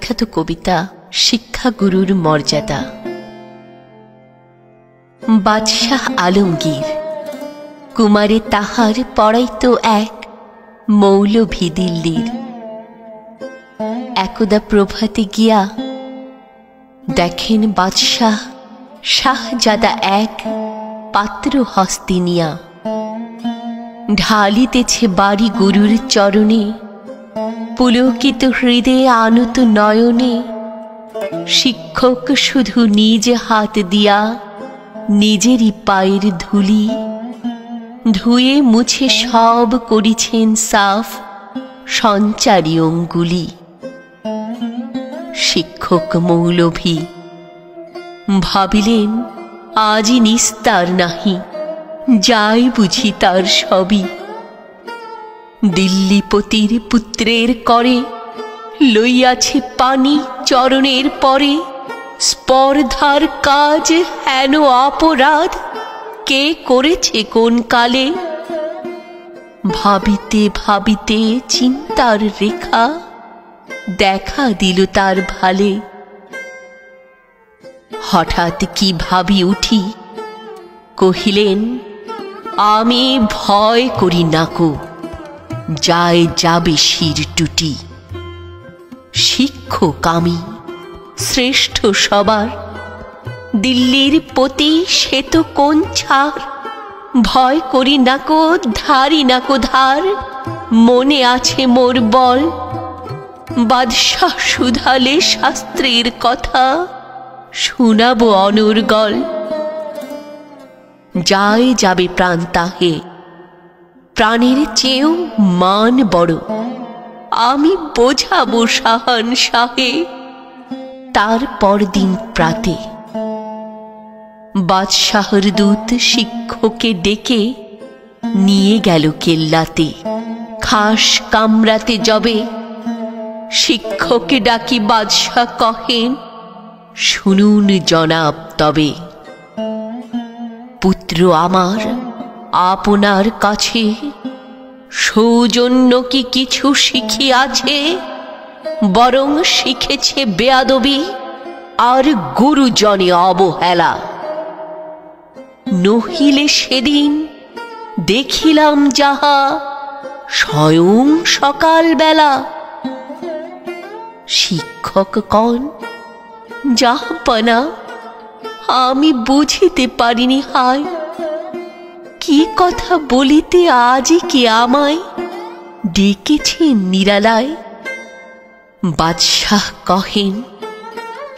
বিখ্যাত কবিতা শিক্ষাগুরুর মর্যাদা। বাদশাহ আলমগীর কুমারে তাহার পড়াইত এক মৌলভী দিল্লির। একদা প্রভাতে গিয়া দেখেন বাদশাহ শাহজাদা এক পাত্র হস্তে নিয়া ঢালিতেছে বাড়ি গুরুর চরণে, পুলকিত হৃদয়ে আনত নয়নে। শিক্ষক শুধু নিজ হাত দিয়া নিজেরই পায়ের ধুলি ধুয়ে মুছে সব করিছেন সাফ সঞ্চারী অঙ্গুলি। শিক্ষক মৌলভী ভাবিলেন আজই নিস্তার নাহি, যাই বুঝি তার সবই। দিল্লীপতির পুত্রের করে লইয়াছে পানি চরণের পরে। স্পর্ধার কাজ হেন অপরাধ কে করেছে কোন কালে। ভাবিতে ভাবিতে চিন্তার রেখা দেখা দিল তার ভালে। হঠাৎ কি ভাবি উঠি কহিলেন, আমি ভয় করি নাকো, যায় যাবে শির টুটি। শিক্ষক আমি শ্রেষ্ঠ সবার, দিল্লির পতি সে তো কোন ছাড়। ভয় করি নাকো, ধারি নাকো ধার, মনে আছে মোর বল। বাদশাহ শুধালে শাস্ত্রের কথা, শুনাবো অনর্গল। যায় যাবে প্রাণ তাহে, প্রাণের চেয়েও মান বড়। আমি বোঝাবো শাহান শাহে। তার পরদিন প্রাতে বাদশাহর দূত শিক্ষককে ডেকে নিয়ে গেল কেল্লাতে। খাস কামরাতে যবে শিক্ষককে ডাকি বাদশাহ কহেন, শুনুন জনাব তবে। পুত্র আমার আপনার কাছে সৌজন্য কি কিছু শিখিয়াছে, বরং শিখেছে বেয়াদবি আর গুরুজনে অবহেলা। নহিলে সেদিন দেখিলাম যাহা স্বয়ং সকাল বেলা। শিক্ষক কন, জাহাপনা আমি বুঝিতে পারিনি হায়। কি কথা বলিতে আজই কি আমায় ডেকেছেন নিরালায়। বাদশাহ কহেন,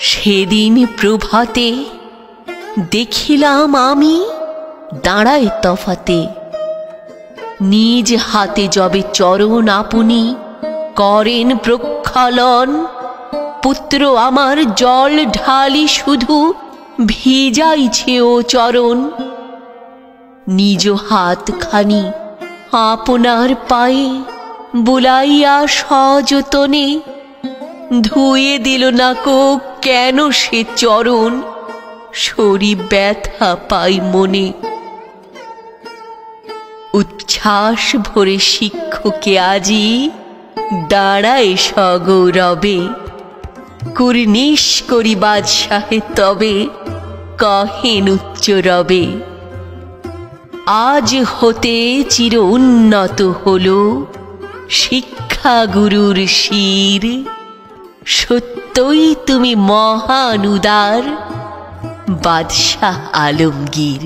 সেদিন প্রভাতে দেখিলাম আমি দাঁড়ায় তফাতে। নিজ হাতে যবে চরণ আপনি করেন প্রক্ষালন। পুত্র আমার জল ঢালি শুধু ভিজাইছে ও চরণ। নিজ হাতখানি আপনার পায়ে বুলাইয়া সযতনে ধুয়ে দিল নাকো কেন সে চরণ। শরীর ব্যথা পাই মনে। উচ্ছ্বাস ভরে শিক্ষকে আজি দাঁড়ায় সগৌরবে। কুর্নিশ করি বাদশাহে তবে কহেন উচ্চ রবে। আজ হতে চির উন্নত হলো শিক্ষা গুরুর শির। সত্যই তুমি মহান উদার বাদশাহ আলমগীর।